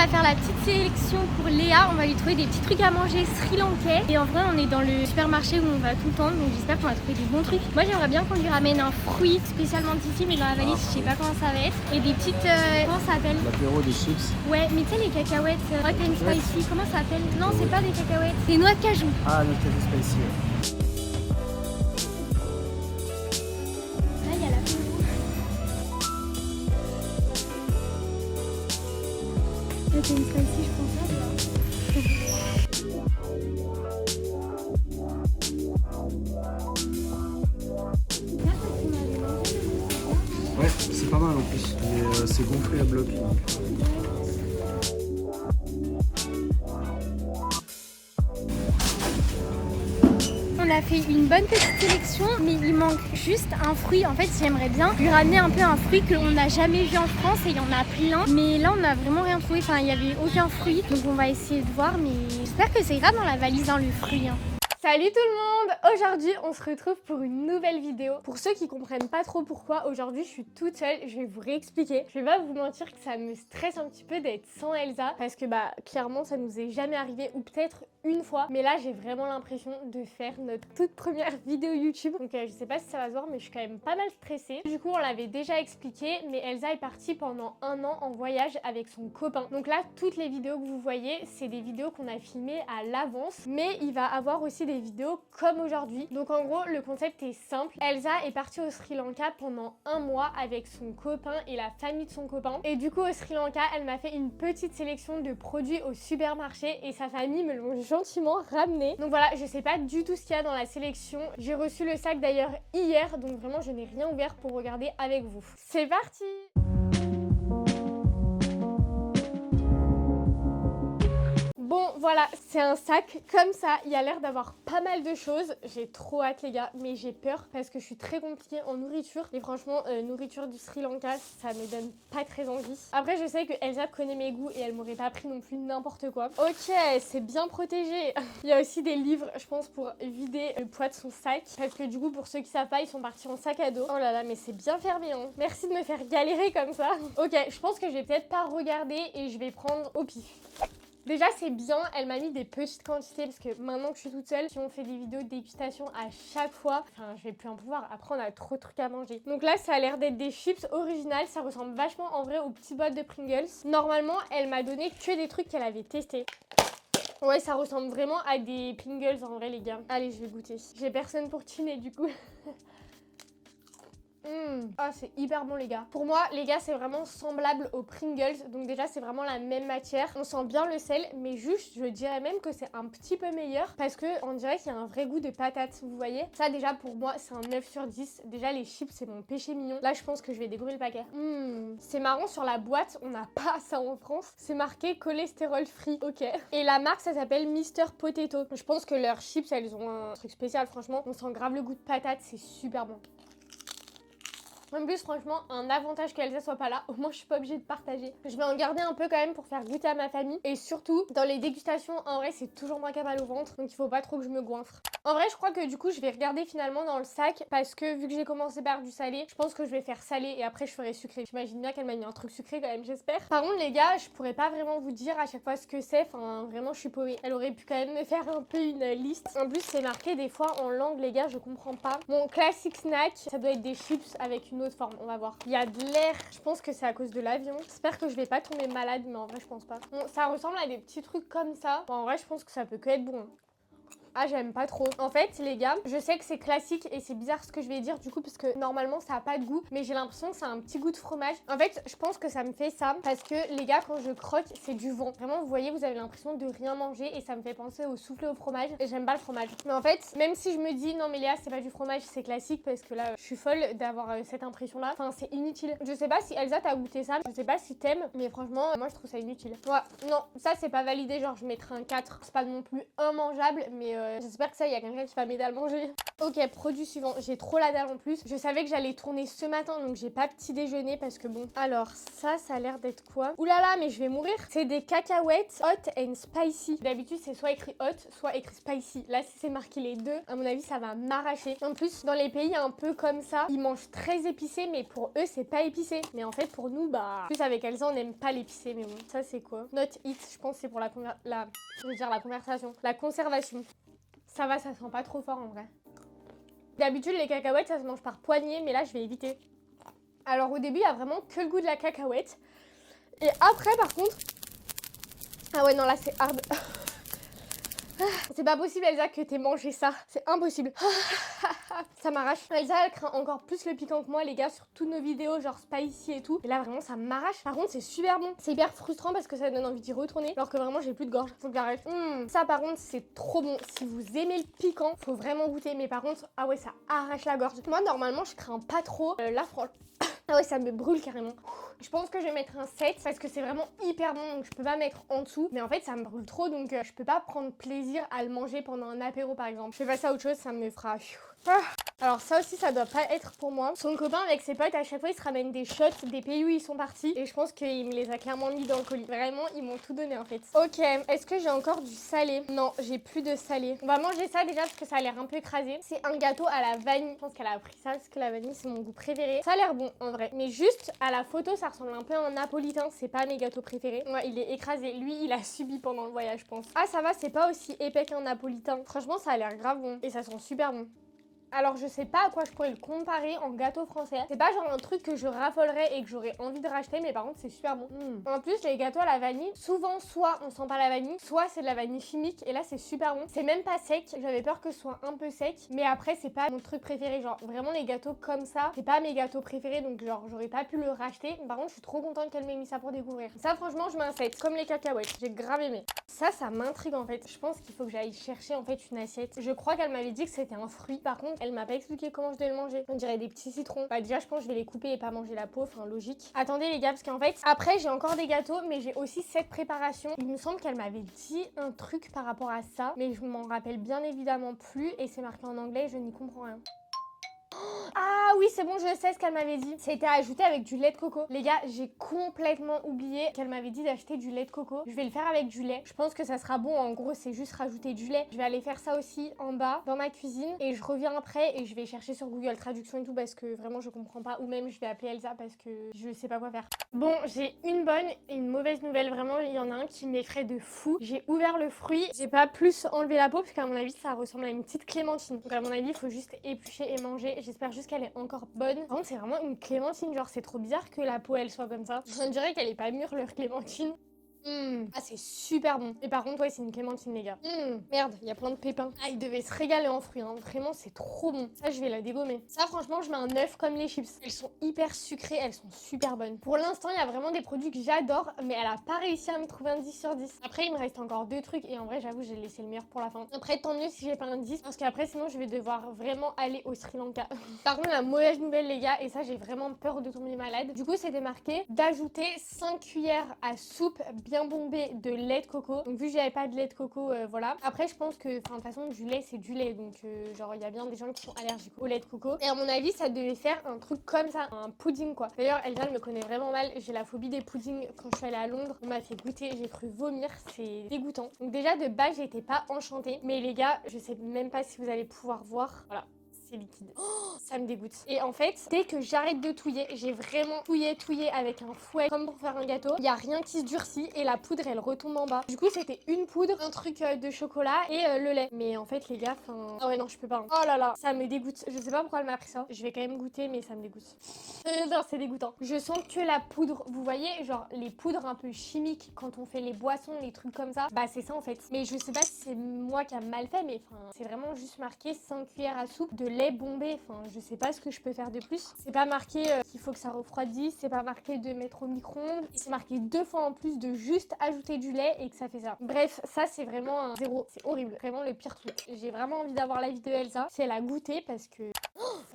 va faire la petite sélection pour Léa. On va lui trouver des petits trucs à manger sri-lankais. Et en vrai, on est dans le supermarché où on va tout le temps. Donc j'espère qu'on va trouver des bons trucs. Moi, j'aimerais bien qu'on lui ramène un fruit spécialement d'ici, mais dans la valise, je sais pas comment ça va être. Et des petites... comment ça s'appelle? L'apéro des chips. Ouais, mais tu sais, les cacahuètes hot and spicy, comment ça s'appelle? Non, c'est pas des cacahuètes. Des noix de cajou. Ah, le cajou spicy. Là, il y a la hot and spicy, je pense. Ouais, c'est pas mal en plus. Mais c'est gonflé à bloc. On a fait une bonne petite sélection, mais il manque juste un fruit. En fait, j'aimerais bien lui ramener un peu un fruit qu'on n'a jamais vu en France et il y en a plein. Mais là, on n'a vraiment rien trouvé. Enfin, il n'y avait aucun fruit. Donc, on va essayer de voir. Mais j'espère que ça ira dans la valise, le fruit. Salut tout le monde! Aujourd'hui, on se retrouve pour une nouvelle vidéo. Pour ceux qui comprennent pas trop pourquoi, aujourd'hui, je suis toute seule. Je vais vous réexpliquer. Je vais pas vous mentir que ça me stresse un petit peu d'être sans Elsa. Parce que, clairement, ça nous est jamais arrivé. Ou peut-être une fois. Mais là, j'ai vraiment l'impression de faire notre toute première vidéo YouTube. Donc, je sais pas si ça va se voir, mais je suis quand même pas mal stressée. Du coup, on l'avait déjà expliqué. Mais Elsa est partie pendant 1 an en voyage avec son copain. Donc là, toutes les vidéos que vous voyez, c'est des vidéos qu'on a filmées à l'avance. Mais il va avoir aussi des vidéos comme aujourd'hui. Donc en gros, le concept est simple. Elsa est partie au Sri Lanka pendant 1 mois avec son copain et la famille de son copain. Et du coup, au Sri Lanka, elle m'a fait une petite sélection de produits au supermarché et sa famille me l'ont gentiment ramené. Donc voilà, je sais pas du tout ce qu'il y a dans la sélection. J'ai reçu le sac d'ailleurs hier, donc vraiment, je n'ai rien ouvert pour regarder avec vous. C'est parti! Bon voilà, c'est un sac comme ça, il a l'air d'avoir pas mal de choses. J'ai trop hâte les gars, mais j'ai peur parce que je suis très compliquée en nourriture. Et franchement, nourriture du Sri Lanka, ça me donne pas très envie. Après je sais que Elsa connaît mes goûts et elle m'aurait pas pris non plus n'importe quoi. Ok, c'est bien protégé. Il y a aussi des livres, je pense, pour vider le poids de son sac. Parce que du coup, pour ceux qui savent pas, ils sont partis en sac à dos. Oh là là, mais c'est bien fermé hein. Merci de me faire galérer comme ça. Ok, je pense que je vais peut-être pas regarder et je vais prendre au pif. Déjà c'est bien, elle m'a mis des petites quantités parce que maintenant que je suis toute seule, si on fait des vidéos de dégustation à chaque fois, enfin je vais plus en pouvoir, après on a trop de trucs à manger. Donc là ça a l'air d'être des chips originales, ça ressemble vachement en vrai aux petits boîtes de Pringles. Normalement elle m'a donné que des trucs qu'elle avait testés. Ouais ça ressemble vraiment à des Pringles en vrai les gars. Allez je vais goûter. J'ai personne pour chiner du coup. Ah c'est hyper bon les gars. Pour moi les gars c'est vraiment semblable aux Pringles. Donc déjà c'est vraiment la même matière. On sent bien le sel mais juste je dirais même que c'est un petit peu meilleur. Parce que on dirait qu'il y a un vrai goût de patate. Vous voyez. Ça déjà pour moi c'est un 9 sur 10. Déjà les chips c'est mon péché mignon. Là je pense que je vais dégoûter le paquet. C'est marrant sur la boîte on n'a pas ça en France. C'est marqué cholestérol free. Ok. Et la marque ça s'appelle Mister Potato. Je pense que leurs chips elles ont un truc spécial franchement. On sent grave le goût de patate. C'est super bon. En plus, franchement, un avantage qu'Elsa soit pas là, au moins je suis pas obligée de partager. Je vais en garder un peu quand même pour faire goûter à ma famille. Et surtout, dans les dégustations, en vrai, c'est toujours moins qu'à mal au ventre. Donc il faut pas trop que je me goinfre. En vrai, je crois que du coup, je vais regarder finalement dans le sac. Parce que vu que j'ai commencé par du salé, je pense que je vais faire salé et après je ferai sucré. J'imagine bien qu'elle m'a mis un truc sucré quand même, j'espère. Par contre, les gars, je pourrais pas vraiment vous dire à chaque fois ce que c'est. Enfin, vraiment, je suis paumée. Elle aurait pu quand même me faire un peu une liste. En plus, c'est marqué des fois en langue, les gars, je comprends pas. Mon classique snack, ça doit être des chips avec une autre forme. On va voir. Il y a de l'air. Je pense que c'est à cause de l'avion. J'espère que je vais pas tomber malade, mais en vrai, je pense pas. Bon, ça ressemble à des petits trucs comme ça. Bon, en vrai, je pense que ça peut que être bon. Ah j'aime pas trop. En fait les gars, je sais que c'est classique et c'est bizarre ce que je vais dire du coup parce que normalement ça a pas de goût, mais j'ai l'impression que ça a un petit goût de fromage. En fait je pense que ça me fait ça parce que les gars quand je croque c'est du vent. Vraiment vous voyez vous avez l'impression de rien manger et ça me fait penser au soufflé au fromage et j'aime pas le fromage. Mais en fait même si je me dis non mais Léa c'est pas du fromage c'est classique parce que là je suis folle d'avoir cette impression là. Enfin c'est inutile. Je sais pas si Elsa t'a goûté ça, je sais pas si t'aimes mais franchement moi je trouve ça inutile. Ouais non ça c'est pas validé genre je mettrais un 4. C'est pas non plus immangeable mais j'espère que ça, il y a quelqu'un qui va m'aider à le manger. Ok, produit suivant. J'ai trop la dalle en plus. Je savais que j'allais tourner ce matin, donc j'ai pas petit déjeuner parce que bon. Alors, ça a l'air d'être quoi? Ouh là là, mais je vais mourir. C'est des cacahuètes hot and spicy. D'habitude, c'est soit écrit hot, soit écrit spicy. Là, si c'est marqué les deux, à mon avis, ça va m'arracher. En plus, dans les pays un peu comme ça, ils mangent très épicé, mais pour eux, c'est pas épicé. Mais en fait, pour nous, bah... En plus, avec Elsa, on n'aime pas l'épicé, mais bon. Ça, c'est quoi? Not eat, je pense que c'est pour la conversation. La conservation. Ça va, ça sent pas trop fort en vrai. D'habitude, les cacahuètes, ça se mange par poignée, mais là, je vais éviter. Alors, au début, il y a vraiment que le goût de la cacahuète. Et après, par contre... Ah ouais, non, là, c'est hard. C'est pas possible, Elsa, que t'aies mangé ça. C'est impossible. Ça m'arrache. Elsa, elle craint encore plus le piquant que moi, les gars, sur toutes nos vidéos, genre spicy et tout. Et là, vraiment, ça m'arrache. Par contre, c'est super bon. C'est hyper frustrant parce que ça donne envie d'y retourner. Alors que vraiment, j'ai plus de gorge. Faut que j'arrête. Ça, par contre, c'est trop bon. Si vous aimez le piquant, faut vraiment goûter. Mais par contre, ah ouais, ça arrache la gorge. Moi, normalement, je crains pas trop. Là, franchement... Ah ouais, ça me brûle carrément. Je pense que je vais mettre un 7 parce que c'est vraiment hyper bon, donc je peux pas mettre en dessous. Mais en fait, ça me brûle trop, donc je peux pas prendre plaisir à le manger pendant un apéro par exemple. Je fais passer à autre chose, ça me fera... Alors ça aussi, ça doit pas être pour moi. Son copain avec ses potes, à chaque fois, il se ramène des shots des pays où ils sont partis. Et je pense qu'il me les a clairement mis dans le colis. Vraiment, ils m'ont tout donné en fait. Ok, est-ce que j'ai encore du salé? Non, j'ai plus de salé. On va manger ça déjà parce que ça a l'air un peu écrasé. C'est un gâteau à la vanille. Je pense qu'elle a appris ça parce que la vanille, c'est mon goût préféré. Ça a l'air bon en vrai. Mais juste à la photo, ça ressemble un peu à un napolitain. C'est pas mes gâteaux préférés. Ouais, il est écrasé. Lui, il a subi pendant le voyage, je pense. Ah, ça va, c'est pas aussi épais qu'un napolitain. Franchement, ça a l'air grave bon. Et ça sent super bon. Alors je sais pas à quoi je pourrais le comparer en gâteau français. C'est pas genre un truc que je raffolerais et que j'aurais envie de racheter, mais par contre c'est super bon. En plus les gâteaux à la vanille, souvent soit on sent pas la vanille, soit c'est de la vanille chimique et là c'est super bon. C'est même pas sec, j'avais peur que ce soit un peu sec, mais après c'est pas mon truc préféré. Genre vraiment les gâteaux comme ça, c'est pas mes gâteaux préférés, donc genre j'aurais pas pu le racheter. Par contre je suis trop contente qu'elle m'ait mis ça pour découvrir. Ça franchement je mets un 7, comme les cacahuètes, j'ai grave aimé. Ça m'intrigue en fait. Je pense qu'il faut que j'aille chercher en fait une assiette. Je crois qu'elle m'avait dit que c'était un fruit. Par contre, elle m'a pas expliqué comment je devais le manger. On dirait des petits citrons. Bah déjà, je pense que je vais les couper et pas manger la peau. Enfin, logique. Attendez les gars, parce qu'en fait, après j'ai encore des gâteaux, mais j'ai aussi cette préparation. Il me semble qu'elle m'avait dit un truc par rapport à ça, mais je m'en rappelle bien évidemment plus et c'est marqué en anglais et je n'y comprends rien. Ah oui, c'est bon, je sais ce qu'elle m'avait dit. C'était ajouté avec du lait de coco. Les gars, j'ai complètement oublié qu'elle m'avait dit d'acheter du lait de coco. Je vais le faire avec du lait. Je pense que ça sera bon. En gros, c'est juste rajouter du lait. Je vais aller faire ça aussi en bas, dans ma cuisine. Et je reviens après et je vais chercher sur Google Traduction et tout parce que vraiment, je comprends pas. Ou même, je vais appeler Elsa parce que je sais pas quoi faire. Bon, j'ai une bonne et une mauvaise nouvelle. Vraiment, il y en a un qui m'effraie de fou. J'ai ouvert le fruit. J'ai pas plus enlevé la peau parce qu'à mon avis, ça ressemble à une petite clémentine. Donc à mon avis, il faut juste éplucher et manger. J'espère juste qu'elle est encore bonne. Par contre, c'est vraiment une clémentine. Genre, c'est trop bizarre que la peau, elle soit comme ça. On dirait qu'elle est pas mûre, leur clémentine. Ah, c'est super bon. Et par contre, ouais, c'est une clémentine, les gars. Merde, il y a plein de pépins. Ah, il devait se régaler en fruits, hein. Vraiment, c'est trop bon. Ça, je vais la dégommer. Ça, franchement, je mets un 9 comme les chips. Elles sont hyper sucrées, elles sont super bonnes. Pour l'instant, il y a vraiment des produits que j'adore, mais elle a pas réussi à me trouver un 10 sur 10. Après, il me reste encore 2 trucs, et en vrai, j'avoue, j'ai laissé le meilleur pour la fin. Après, tant mieux si j'ai pas un 10, parce qu'après, sinon, je vais devoir vraiment aller au Sri Lanka. Par contre, la mauvaise nouvelle, les gars, et ça, j'ai vraiment peur de tomber malade. Du coup, c'était marqué d'ajouter 5 cuillères à soupe bien bombée de lait de coco. Donc vu que j'avais pas de lait de coco, voilà. Après je pense que, enfin de toute façon du lait c'est du lait, donc genre il y a bien des gens qui sont allergiques au lait de coco. Et à mon avis ça devait faire un truc comme ça, un pudding quoi. D'ailleurs Elsa me connaît vraiment mal, j'ai la phobie des puddings. Quand je suis allée à Londres, on m'a fait goûter, j'ai cru vomir, c'est dégoûtant. Donc déjà de base j'étais pas enchantée, mais les gars je sais même pas si vous allez pouvoir voir, voilà. Liquide. Oh, ça me dégoûte. Et en fait, dès que j'arrête de touiller, j'ai vraiment touillé avec un fouet comme pour faire un gâteau, il y a rien qui se durcit et la poudre elle retombe en bas. Du coup, c'était une poudre, un truc de chocolat et le lait. Mais en fait, les gars, enfin... Ah ouais, non, je peux pas. Hein. Oh là là, ça me dégoûte. Je sais pas pourquoi elle m'a pris ça. Je vais quand même goûter, mais ça me dégoûte. Non, c'est dégoûtant. Je sens que la poudre, vous voyez, genre les poudres un peu chimiques quand on fait les boissons, les trucs comme ça, bah c'est ça en fait. Mais je sais pas si c'est moi qui a mal fait, mais enfin, c'est vraiment juste marqué 5 cuillères à soupe de lait lait bombé. Enfin, je sais pas ce que je peux faire de plus. C'est pas marqué qu'il faut que ça refroidisse, c'est pas marqué de mettre au micro-ondes. C'est marqué 2 fois en plus de juste ajouter du lait et que ça fait ça. Bref, ça c'est vraiment un zéro. C'est horrible. Vraiment le pire truc. J'ai vraiment envie d'avoir l'avis de Elsa si elle a goûté parce que...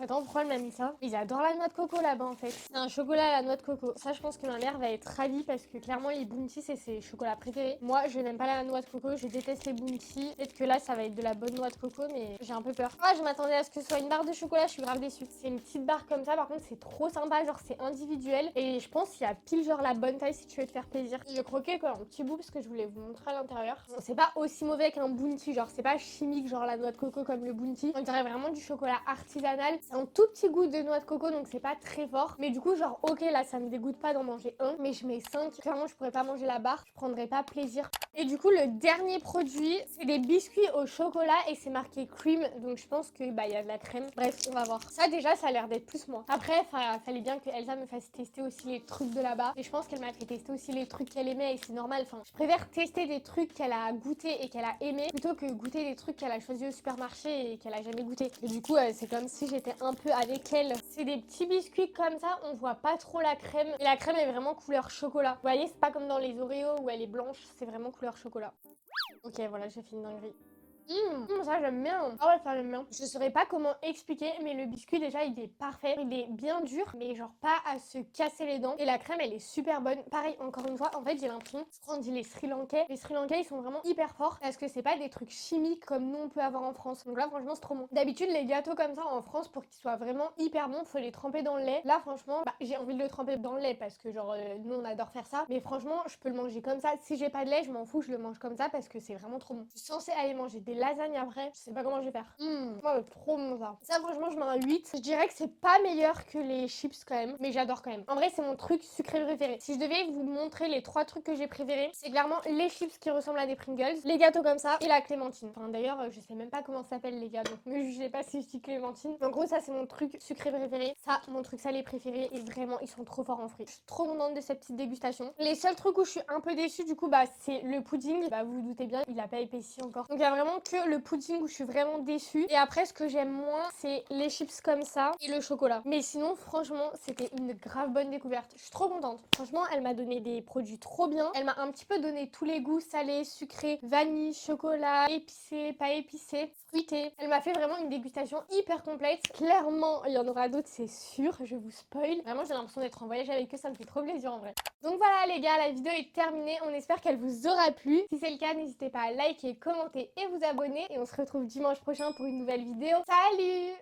Attends, pourquoi elle m'a mis ça? Ils adorent la noix de coco là-bas en fait. C'est un chocolat à la noix de coco. Ça, je pense que ma mère va être ravie parce que clairement, les Bounty, c'est ses chocolats préférés. Moi, je n'aime pas la noix de coco, je déteste les Bounty. Peut-être que là, ça va être de la bonne noix de coco, mais j'ai un peu peur. Ah, je m'attendais à ce que ce soit une barre de chocolat, je suis grave déçue. C'est une petite barre comme ça, par contre, c'est trop sympa, genre c'est individuel. Et je pense qu'il y a pile genre la bonne taille si tu veux te faire plaisir. Je croquais quoi, un petit bout parce que je voulais vous montrer à l'intérieur. Bon, c'est pas aussi mauvais qu'un Bounty, genre c'est pas chimique, genre la noix de coco comme le Bounty. On dirait vraiment du chocolat artisanal. C'est un tout petit goût de noix de coco, donc c'est pas très fort. Mais du coup, genre, ok, là, ça me dégoûte pas d'en manger un, mais je mets 5. Clairement, je pourrais pas manger la barre, je prendrais pas plaisir. Et du coup, le dernier produit, c'est des biscuits au chocolat et c'est marqué cream, donc je pense que bah il y a de la crème. Bref, on va voir. Ça déjà, ça a l'air d'être plus moi. Après, fallait bien que Elsa me fasse tester aussi les trucs de là-bas. Et je pense qu'elle m'a fait tester aussi les trucs qu'elle aimait et c'est normal. Enfin, je préfère tester des trucs qu'elle a goûté et qu'elle a aimé plutôt que goûter des trucs qu'elle a choisi au supermarché et qu'elle a jamais goûté. Et du coup, c'est comme si j'étais un peu avec elle. C'est des petits biscuits comme ça, on voit pas trop la crème. Et la crème est vraiment couleur chocolat. Vous voyez, c'est pas comme dans les Oreos où elle est blanche, c'est vraiment couleur chocolat. Ok, voilà, j'ai fait une dinguerie. Ça j'aime bien. Ah ouais, ça j'aime bien. Je saurais pas comment expliquer, mais le biscuit déjà il est parfait. Il est bien dur, mais genre pas à se casser les dents. Et la crème elle est super bonne. Pareil, encore une fois, en fait j'ai l'impression, je crois on dit les Sri Lankais. Les Sri Lankais ils sont vraiment hyper forts parce que c'est pas des trucs chimiques comme nous on peut avoir en France. Donc là franchement c'est trop bon. D'habitude les gâteaux comme ça en France pour qu'ils soient vraiment hyper bons, faut les tremper dans le lait. Là franchement, bah, j'ai envie de le tremper dans le lait parce que genre nous on adore faire ça. Mais franchement, je peux le manger comme ça. Si j'ai pas de lait, je m'en fous, je le mange comme ça parce que c'est vraiment trop bon. Je suis censée aller manger des lasagnes après. Je sais pas comment je vais faire. Ouais, trop bon ça. Ça franchement je mets un 8. Je dirais que c'est pas meilleur que les chips quand même, mais j'adore quand même. En vrai c'est mon truc sucré préféré. Si je devais vous montrer les 3 trucs que j'ai préférés, c'est clairement les chips qui ressemblent à des Pringles, les gâteaux comme ça et la clémentine. Enfin d'ailleurs je sais même pas comment ça s'appelle les gars, donc me jugez pas si je dis clémentine. En gros ça c'est mon truc sucré préféré. Ça mon truc salé préféré et vraiment ils sont trop forts en fruits. Je suis trop contente de cette petite dégustation. Les seuls trucs où je suis un peu déçue du coup bah c'est le pudding. Bah vous vous doutez bien il a pas épaissi encore. Donc il y a vraiment que le pudding où je suis vraiment déçue. Et après, ce que j'aime moins, c'est les chips comme ça et le chocolat. Mais sinon, franchement, c'était une grave bonne découverte. Je suis trop contente. Franchement, elle m'a donné des produits trop bien. Elle m'a un petit peu donné tous les goûts salés, sucrés, vanille, chocolat, épicé, pas épicé, fruité. Elle m'a fait vraiment une dégustation hyper complète. Clairement, il y en aura d'autres, c'est sûr. Je vous spoil. Vraiment, j'ai l'impression d'être en voyage avec eux. Ça me fait trop plaisir en vrai. Donc voilà les gars, la vidéo est terminée. On espère qu'elle vous aura plu. Si c'est le cas, n'hésitez pas à liker, commenter et vous abonner. Et on se retrouve dimanche prochain pour une nouvelle vidéo. Salut!